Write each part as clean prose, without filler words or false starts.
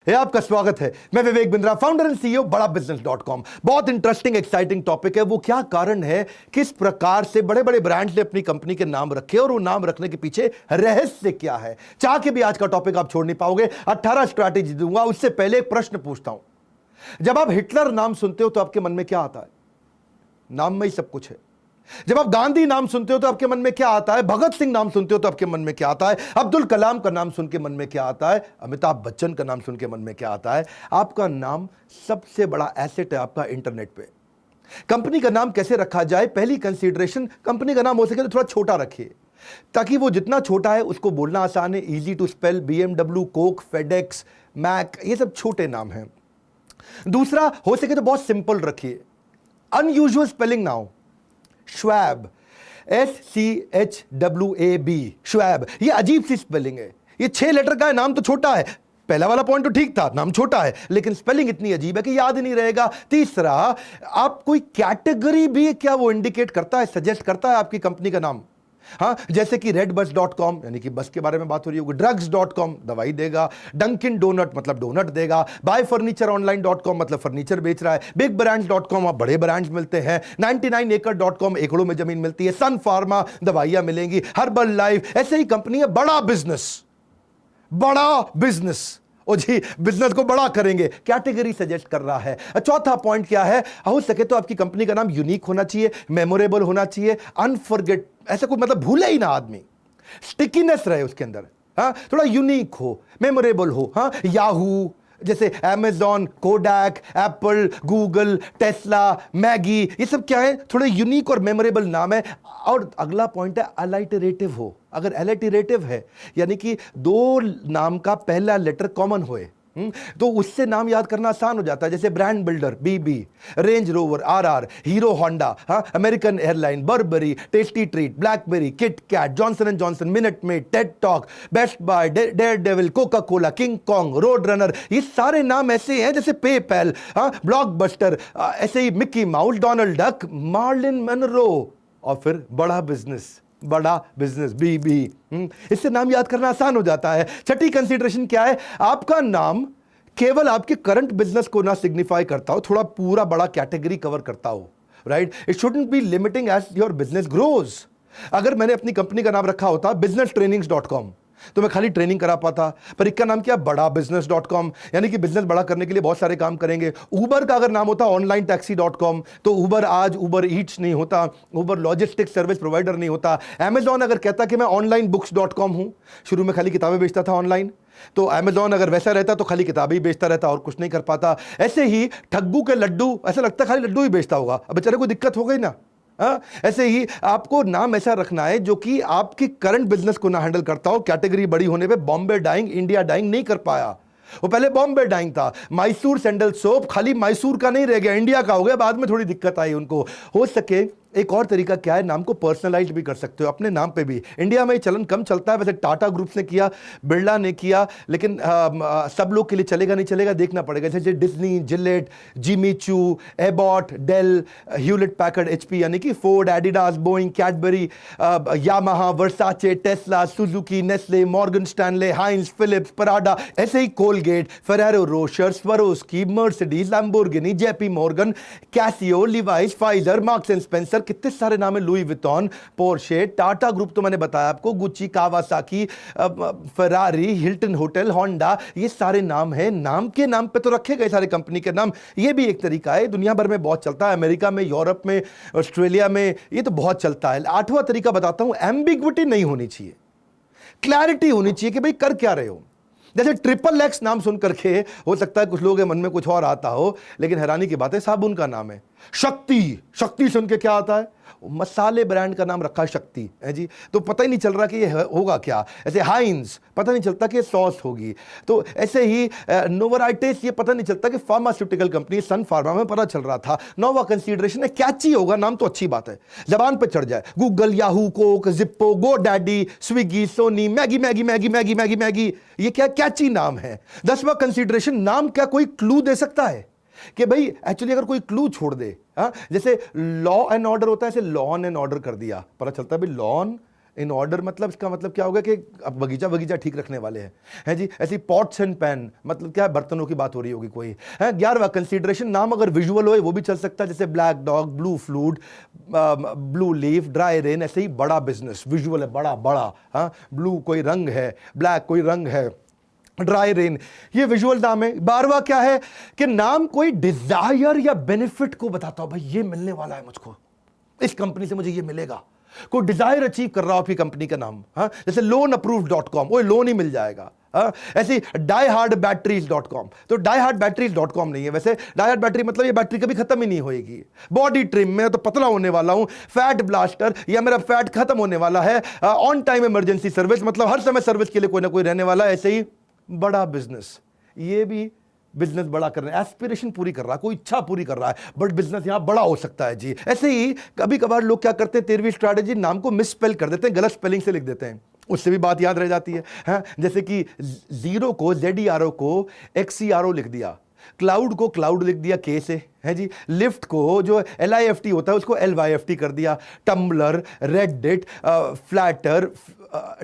है आपका स्वागत है। मैं Vivek Bindra, founder and CEO बड़ा बिजनेस .com। बहुत इंटरेस्टिंग एक्साइटिंग टॉपिक है। वो क्या कारण है, किस प्रकार से बड़े बड़े ब्रांड्स ने अपनी कंपनी के नाम रखे और वो नाम रखने के पीछे रहस्य क्या है। चाह के भी आज का टॉपिक आप छोड़ नहीं पाओगे। 18 स्ट्रैटेजी दूंगा। उससे पहले एक प्रश्न पूछता हूं, जब आप हिटलर नाम सुनते हो तो आपके मन में क्या आता है? नाम में ही सब कुछ है। जब आप गांधी नाम सुनते हो तो आपके मन में क्या आता है? भगत सिंह नाम सुनते हो तो आपके मन में क्या आता है? अब्दुल कलाम का नाम सुन के मन में क्या आता है? अमिताभ बच्चन का नाम सुन के मन में क्या आता है? आपका नाम सबसे बड़ा एसेट है आपका इंटरनेट पे। कंपनी का नाम कैसे रखा जाए? पहली कंसीडरेशन, कंपनी का नाम हो सके तो थोड़ा छोटा रखिए, ताकि वो जितना छोटा है उसको बोलना आसान है। Easy to spell. BMW, Coke, FedEx, Mac, ये सब छोटे नाम हैं। दूसरा, हो सके तो बहुत सिंपल रखिए, अनयूजुअल स्पेलिंग ना हो। श्वैब, SCHWAB, श्वैब, ये अजीब सी स्पेलिंग है। ये 6 लेटर का है, नाम तो छोटा है। पहला वाला पॉइंट तो ठीक था, नाम छोटा है, लेकिन स्पेलिंग इतनी अजीब है कि याद ही नहीं रहेगा। तीसरा, आप कोई कैटेगरी भी क्या वो इंडिकेट करता है, सजेस्ट करता है आपकी कंपनी का नाम? हाँ, जैसे कि redbus.com, यानी कि बस के बारे में बात हो रही होगी। drugs.com, दवाई देगा। डंकिन डोनट मतलब डोनट देगा। buyfurnitureonline.com मतलब फर्नीचर बेच रहा है। bigbrands.com, आप बड़े ब्रांड्स मिलते हैं। 99acre.com, एकड़ों में जमीन मिलती है। सन फार्मा, दवाइयां मिलेंगी। हर्बल लाइफ, ऐसे ही कंपनी है। बड़ा बिजनेस, बड़ा बिजनेस, ओ जी, बिजनेस को बड़ा करेंगे, कैटेगरी सजेस्ट कर रहा है। चौथा पॉइंट क्या है? हो सके तो आपकी कंपनी का नाम यूनिक होना चाहिए, मेमोरेबल होना चाहिए, अनफॉरगेट, ऐसा कोई मतलब भूले ही ना आदमी, स्टिकीनेस रहे उसके अंदर। हाँ, थोड़ा यूनिक हो, मेमोरेबल हो। हाँ, याहू जैसे, Amazon, Kodak, Apple, Google, Tesla, Maggi, ये सब क्या है? थोड़े यूनिक और मेमोरेबल नाम है। और अगला पॉइंट है अलाइटरेटिव हो। अगर अलाइटरेटिव है, यानी कि 2 नाम का पहला लेटर कॉमन होए, तो उससे नाम याद करना आसान हो जाता है। जैसे brand builder, BB, Range Rover, RR, Hero Honda, हाँ, American airline, Burberry, tasty treat, BlackBerry, Kit Kat, Johnson and Johnson, Minute Maid, TED talk, Best Buy, dare devil, Coca Cola, King Kong, road runner, ये सारे नाम ऐसे हैं जैसे PayPal, हाँ, Blockbuster, ऐसे ही Mickey Mouse, Donald Duck, Marilyn Monroe, और फिर बड़ा बिजनेस BB। इससे नाम याद करना आसान हो जाता है। छठी कंसीडरेशन क्या है? आपका नाम केवल आपके करंट बिजनेस को ना सिग्निफाई करता हो, थोड़ा पूरा बड़ा कैटेगरी कवर करता हो। Right, it shouldn't be limiting as your business grows. अगर मैंने अपनी कंपनी का नाम रखा होता businesstrainings.com, तो मैं खाली ट्रेनिंग करा पाता, पर इसका नाम क्या? बड़ा business.com, यानी कि बिजनेस बड़ा करने के लिए बहुत सारे काम करेंगे। उबर का अगर नाम होता onlinetaxi.com, तो उबर आज उबर ईट्स नहीं होता, उबर लॉजिस्टिक्स सर्विस प्रोवाइडर नहीं होता। अमेजॉन अगर कहता कि मैं onlinebooks.com हूं, शुरू में खाली किताबें बेचता था ऑनलाइन, तो अमेजॉन अगर वैसा रहता तो खाली किताबें ही बेचता रहता और कुछ नहीं कर पाता। ऐसे ही ठग्गू के लड्डू, ऐसा लगता खाली लड्डू ही बेचता होगा, अब बेचारे को दिक्कत हो गई ना। ऐसे ही आपको नाम ऐसा रखना है जो कि आपकी करंट बिजनेस को ना हैंडल करता हो। कैटेगरी बड़ी होने पे बॉम्बे डाइंग, इंडिया डाइंग नहीं कर पाया। वो पहले बॉम्बे डाइंग था। मैसूर सैंडल सोप खाली मैसूर का नहीं रह गया, इंडिया का हो गया। बाद में थोड़ी दिक्कत आई उनको। हो सके एक और तरीका क्या है, नाम को पर्सनलाइज भी कर सकते हो अपने नाम पे भी। इंडिया में चलन कम चलता है, वैसे टाटा ग्रुप ने किया, बिरला ने किया, लेकिन सब लोग के लिए चलेगा नहीं चलेगा देखना पड़ेगा। जैसे Disney, Gillette, Jimmy Choo, Abbott, Dell, Hewlett Packard, HP, यानी कि Ford, Adidas, Boeing, Cadbury, Yamaha, Versace, Tesla, Suzuki, Nestle, Morgan Stanley, Heinz, Philips, Prada, ऐसे ही Colgate, Ferrero Rocher, Swarovski, Mercedes, Lamborghini, JP Morgan, Casio, Levi's, Pfizer, Marks and Spencer, कितने सारे नाम है, Louis Vuitton, Porsche, Tata group तो मैंने बताया आपको, Gucci, Kawasaki, Ferrari, Hilton hotel, Honda, ये सारे नाम हैं। नाम के नाम पे तो रखे गए सारे कंपनी के नाम। ये भी एक तरीका है, दुनिया भर में बहुत चलता है, अमेरिका में, यूरोप में, ऑस्ट्रेलिया में, ये तो बहुत चलता है। 8वां तरीका बताता हूं, एम्बिग्विटी नहीं होनी चाहिए, क्लैरिटी होनी चाहिए कि भाई कर क्या रहे हो। जैसे XXX नाम सुन करके हो सकता है कुछ लोगों के मन में कुछ और आता हो, लेकिन हैरानी की बात है साबुन का नाम है। शक्ति सुन के क्या आता है? मसाले ब्रांड का नाम रखा है शक्ति, है जी, तो पता ही नहीं चल रहा कि ये होगा क्या। ऐसे हाइंस, पता नहीं चलता कि ये सॉस होगी। तो ऐसे ही नोवराइटिस, ये पता नहीं चलता कि फार्मास्यूटिकल कंपनी, सन फार्मा में पता चल रहा था। 9वां कंसीडरेशन है, कैची होगा नाम तो अच्छी बात है, जबान पे चढ़ जाए। Google, Yahoo, Coke, Zippo, GoDaddy, Swiggy, Sony, Maggi Maggi Maggi Maggi Maggi Maggi, ये क्या कैची नाम है। 10वां कंसीडरेशन, नाम क्या कोई क्लू दे सकता है कि भाई एक्चुअली अगर कोई क्लू छोड़ दे, जैसे लॉ एंड ऑर्डर होता है, ऐसे लॉन एंड ऑर्डर कर दिया, पता चलता है भाई लॉन इन ऑर्डर मतलब इसका मतलब क्या होगा कि अब बगीचा बगीचा ठीक रखने वाले हैं जी। ऐसी पॉट्स एंड पैन मतलब क्या है, बर्तनों की बात हो रही होगी कोई है। 11वां कंसीडरेशन, नाम अगर विजुअल हो वो भी चल सकता है, जैसे black dog, blue flute, blue leaf, dry rain. ऐसे ही बड़ा बिजनेस, विजुअल है बड़ा बड़ा, हाँ ब्लू कोई रंग है, ब्लैक कोई रंग है, ड्राई रेन, ये विजुअल नाम है। 12वां क्या है कि नाम कोई डिजायर या बेनिफिट को बताता हो, भाई ये मिलने वाला है मुझको, इस कंपनी से मुझे ये मिलेगा, कोई डिजायर अचीव कर रहा हो आपकी कंपनी का नाम, हाँ जैसे loanapproved.com, वो लोन ही मिल जाएगा। ऐसी dieHardBatteries.com, तो dieHardBatteries.com नहीं है वैसे, dieHard बैटरी मतलब ये बैटरी कभी खत्म ही नहीं होएगी। बॉडी ट्रिम, मैं तो पतला होने वाला हूं, फैट ब्लास्टर, या मेरा फैट खत्म होने वाला है, ऑन टाइम इमरजेंसी सर्विस मतलब हर समय सर्विस के लिए कोई ना कोई रहने वाला है। ऐसे ही बड़ा बिजनेस, ये भी बिजनेस बड़ा कर रहे हैं, एस्पिरेशन पूरी कर रहा है, कोई इच्छा पूरी कर रहा है, बट बिजनेस यहां बड़ा हो सकता है जी। ऐसे ही कभी कभार लोग क्या करते हैं, 13वीं स्ट्रैटेजी, नाम को मिस स्पेल कर देते हैं, गलत स्पेलिंग से लिख देते हैं, उससे भी बात याद रह जाती है, हाँ? जैसे कि जीरो को ZERO को XERO लिख दिया, क्लाउड को क्लाउड लिख दिया K से, है जी। लिफ्ट को जो LIFT होता है उसको LYFT कर दिया, Tumblr, Reddit, Flattr,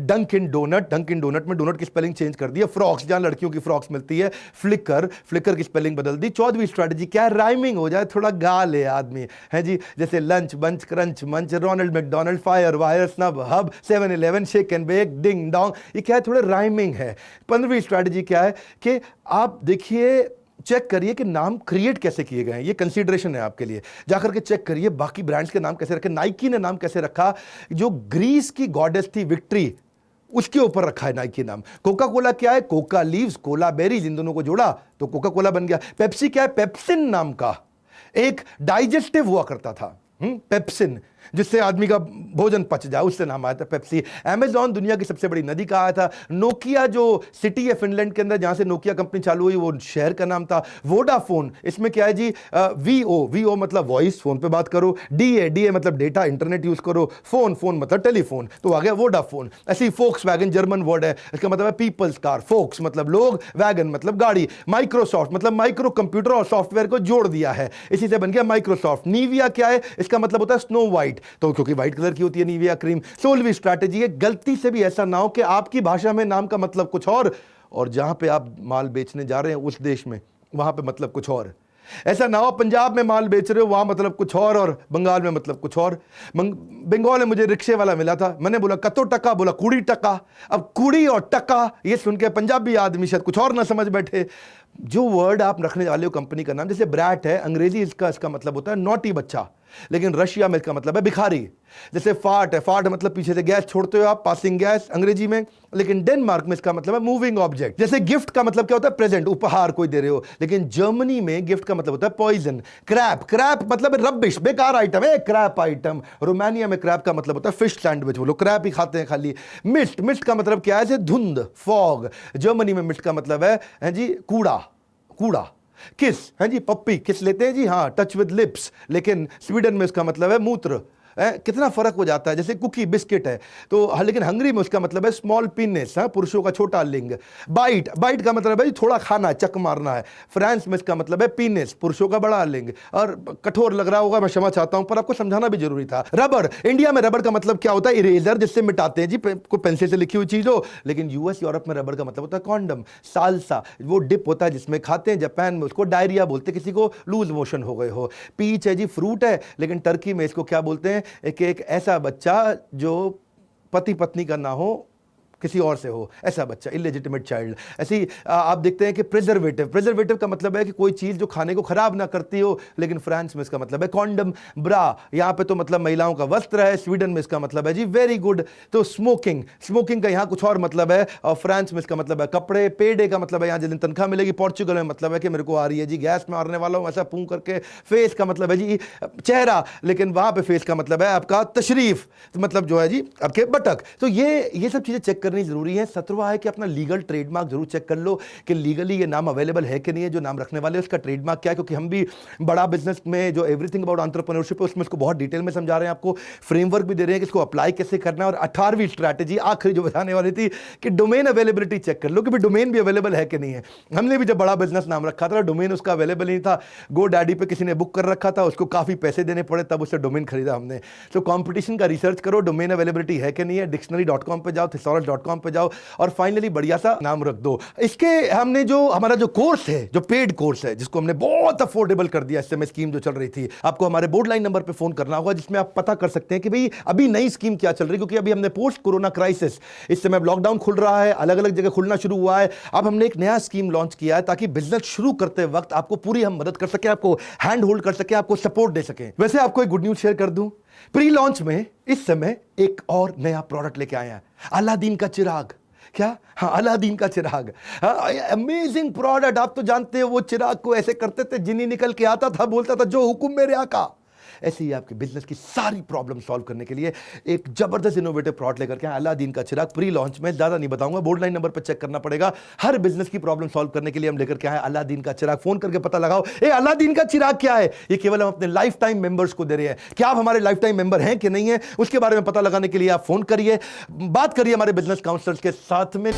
Dunkin Donut में डोनट की स्पेलिंग चेंज कर दिया, फ्रॉक्स जहां लड़कियों की फ्रॉक्स मिलती है, फ्लिकर की स्पेलिंग बदल दी। 14वीं स्ट्रैटेजी क्या है, राइमिंग हो जाए, थोड़ा गा ले आदमी, है जी। जैसे lunch bunch, crunch munch, Ronald McDonald, fire wire, snub hub, 7-Eleven, shake and bake, ding dong, ये क्या है, थोड़ा राइमिंग है। 15वीं स्ट्रैटेजी क्या है कि आप देखिए, चेक करिए कि नाम क्रिएट कैसे किए गए हैं, ये कंसीडरेशन है आपके लिए। जाकर के चेक करिए बाकी ब्रांड्स के नाम कैसे रखे। नाइकी ने नाम कैसे रखा, जो ग्रीस की गॉडेस थी विक्ट्री, उसके ऊपर रखा है नाइकी नाम। कोका कोला क्या है, कोका लीव्स, कोला बेरीज, इन दोनों को जोड़ा तो कोका कोला बन गया। पेप्सी क्या है, पेप्सिन नाम का एक डाइजेस्टिव हुआ करता था, पेप्सिन, जिससे आदमी का भोजन पच जाए, उससे नाम आया था पेप्सी। अमेज़न दुनिया की सबसे बड़ी नदी का आया था। नोकिया जो सिटी है फिनलैंड के अंदर जहां से नोकिया कंपनी चालू हुई, वो शहर का नाम था। वोडाफोन, इसमें क्या है जी, वीओ मतलब वॉइस, फोन पे बात करो, डीए मतलब डेटा, इंटरनेट यूज करो, फोन मतलब टेलीफोन, तो आ गया वोडाफोन। ऐसे ही फोक्स वैगन जर्मन वर्ड है, इसका मतलब है पीपल्स कार, फोक्स मतलब लोग, वैगन मतलब गाड़ी। माइक्रोसॉफ्ट मतलब माइक्रो कंप्यूटर और सॉफ्टवेयर को जोड़ दिया है, इसी से बन गया माइक्रोसॉफ्ट। नीविया क्या है, इसका मतलब होता है स्नो वाइट, तो क्योंकि व्हाइट कलर की होती है नीविया क्रीम। 16वीं स्ट्रैटेजी है, गलती से भी ऐसा ना हो कि आपकी भाषा में नाम का मतलब कुछ और जहां पे आप माल बेचने जा रहे हैं उस देश में वहां पे मतलब कुछ और। ऐसा ना हो पंजाब में माल बेच रहे हो, वहां मतलब कुछ और बंगाल में मतलब कुछ और। बंगाल में मुझे रिक्शे वाला मिला था, मैंने बोला कतो टका, बोला कुड़ी टका। अब कुड़ी और टका ये सुन के पंजाबी आदमी शायद कुछ और ना समझ बैठे। जो वर्ड आप रखने वाले हो कंपनी का नाम, जैसे ब्रैट है, अंग्रेजी इसका मतलब होता है नॉटी बच्चा, लेकिन रशिया में इसका मतलब है भिखारी। जैसे फाट है, फाट मतलब पीछे से गैस छोड़ते हो आप, पासिंग गैस अंग्रेजी में, लेकिन डेनमार्क में इसका मतलब है मूविंग ऑब्जेक्ट। जैसे गिफ्ट का मतलब क्या होता है, प्रेजेंट, उपहार कोई दे रहे हो, लेकिन जर्मनी में गिफ्ट का मतलब होता है पॉइजन। क्रैप मतलब रबिश, बेकार आइटम है, क्रैप आइटम। रोमानिया में क्रैप का मतलब होता है फिश सैंडविच, वो लोग क्रैप ही खाते हैं खाली। मिस्ट का मतलब क्या है, जैसे धुंध, फॉग। जर्मनी में मिस्ट का मतलब है जी कूड़ा। किस है जी, पप्पी किस लेते हैं जी, हाँ टच विद लिप्स, लेकिन स्वीडन में इसका मतलब है मूत्र। कितना फर्क हो जाता है। जैसे कुकी बिस्किट है तो, लेकिन हंगरी में उसका मतलब है स्मॉल पीनेस, पुरुषों का छोटा लिंग। बाइट का मतलब है थोड़ा खाना, चक मारना है। फ्रांस में इसका मतलब है पीनेस, पुरुषों का बड़ा लिंग। और कठोर लग रहा होगा, मैं क्षमा चाहता हूं, पर आपको समझाना भी जरूरी था। रबर, इंडिया में रबर का मतलब क्या होता है, इरेजर, जिससे मिटाते हैं जी कोई पेंसिल से लिखी हुई चीज हो, लेकिन यूएस यूरोप में रबर का मतलब होता है कॉन्डम। सालसा वो डिप होता है जिसमें खाते हैं, जापान में उसको डायरिया बोलते हैं, किसी को लूज मोशन हो गए हो। पीच है जी फ्रूट है, लेकिन टर्की में इसको क्या बोलते हैं, एक ऐसा बच्चा जो पति पत्नी का ना हो, किसी और से हो, ऐसा बच्चा, इलेजिटिमेट चाइल्ड। ऐसे ही आप देखते हैं कि प्रिजर्वेटिव का मतलब है कि कोई चीज जो खाने को खराब ना करती हो, लेकिन फ्रांस में इसका मतलब है कॉन्डम। ब्रा यहां पे तो मतलब महिलाओं का वस्त्र है, स्वीडन में इसका मतलब है जी वेरी गुड। तो स्मोकिंग का यहां कुछ और मतलब है, और फ्रांस में इसका मतलब है कपड़े। पेडे का मतलब है यहां जिस दिन तनख्वाह मिलेगी। पोर्चुगल में मतलब है कि मेरे को आ रही है जी गैस मारने वाला हूं, ऐसा पूं करके। फेस का मतलब है जी चेहरा, लेकिन वहां पे फेस का मतलब है आपका तशरीफ, मतलब जो है जी आपके बटक। तो ये सब चीजें चेक करनी जरूरी है। 17वां है कि अपना लीगल ट्रेडमार्क जरूर चेक कर लो कि लीगली ये नाम अवेलेबल है कि नहीं है, जो नाम रखने वाले उसका ट्रेडमार्क क्या है, क्योंकि हम भी बड़ा बिजनेस में जो एवरीथिंग अबाउट एंटरप्रेन्योरशिप है उसमें इसको बहुत डिटेल में समझा रहे हैं, आपको फ्रेमवर्क भी दे रहे हैं कि इसको अप्लाई कैसे करना है। और 18वीं स्ट्रैटेजी आखिरी जो बताने वाली थी कि डोमेन अवेलेबिलिटी चेक कर लो कि भाई डोमेन भी अवेलेबल है कि नहीं है। हमने भी जब बड़ा बिजनेस नाम रखा था डोमेन उसका अवेलेबल नहीं था, गो डैडी पे किसी ने बुक कर रखा था, उसको काफी पैसे देने पड़े तब उससे डोमेन खरीदा हमने। तो कंपटीशन का रिसर्च करो, डोमेन अवेलेबिलिटी है कि नहीं है, डिक्शनरी.com पे जाओ, thesaurus.com पे जाओ और फाइनली बढ़िया सा नाम रख दो। इसके हमने जो हमारा जो कोर्स है, जो पेड कोर्स है, जिसको हमने बहुत अफोर्डेबल कर दिया, एसएमएस स्कीम जो चल रही थी, आपको हमारे बोर्ड लाइन नंबर पे फोन करना होगा, जिसमें आप पता कर सकते हैं कि भाई अभी नई स्कीम क्या चल रही है, क्योंकि अभी हमने पोस्ट कोरोना क्राइसिस, इस समय लॉकडाउन खुल रहा है, अलग अलग जगह खुलना शुरू हुआ है, अब हमने एक नया स्कीम लॉन्च किया है ताकि बिजनेस शुरू करते वक्त आपको पूरी हम मदद कर सके, आपको हैंड होल्ड कर सके, आपको सपोर्ट दे सके। वैसे आपको एक गुड न्यूज शेयर कर दूं, प्री लॉन्च में इस समय एक और नया प्रोडक्ट लेके आए हैं, अलादीन का चिराग। क्या? हाँ, अलादीन का चिराग, अमेजिंग प्रोडक्ट। आप तो जानते हो वो चिराग को ऐसे करते थे, जिनी निकल के आता था, बोलता था जो हुक्म मेरे आका। ऐसे ही आपके बिजनेस की सारी प्रॉब्लम सॉल्व करने के लिए एक जबरदस्त इनोवेटिव प्रोडक्ट लेकर के अलादीन का चिराग, प्री लॉन्च में, ज्यादा नहीं बताऊंगा, बोर्ड लाइन नंबर पर चेक करना पड़ेगा। हर बिजनेस की प्रॉब्लम सॉल्व करने के लिए हम लेकर के आए अलादीन का चिराग। फोन करके पता लगाओ ए अलादीन का चिराग क्या है। ये केवल हम अपने लाइफ टाइम मेंबर्स को दे रहे हैं। क्या आप हमारे लाइफ टाइम मेंबर हैं कि नहीं है, उसके बारे में पता लगाने के लिए आप फोन करिए, बात करिए हमारे बिजनेस काउंसलर्स के साथ में।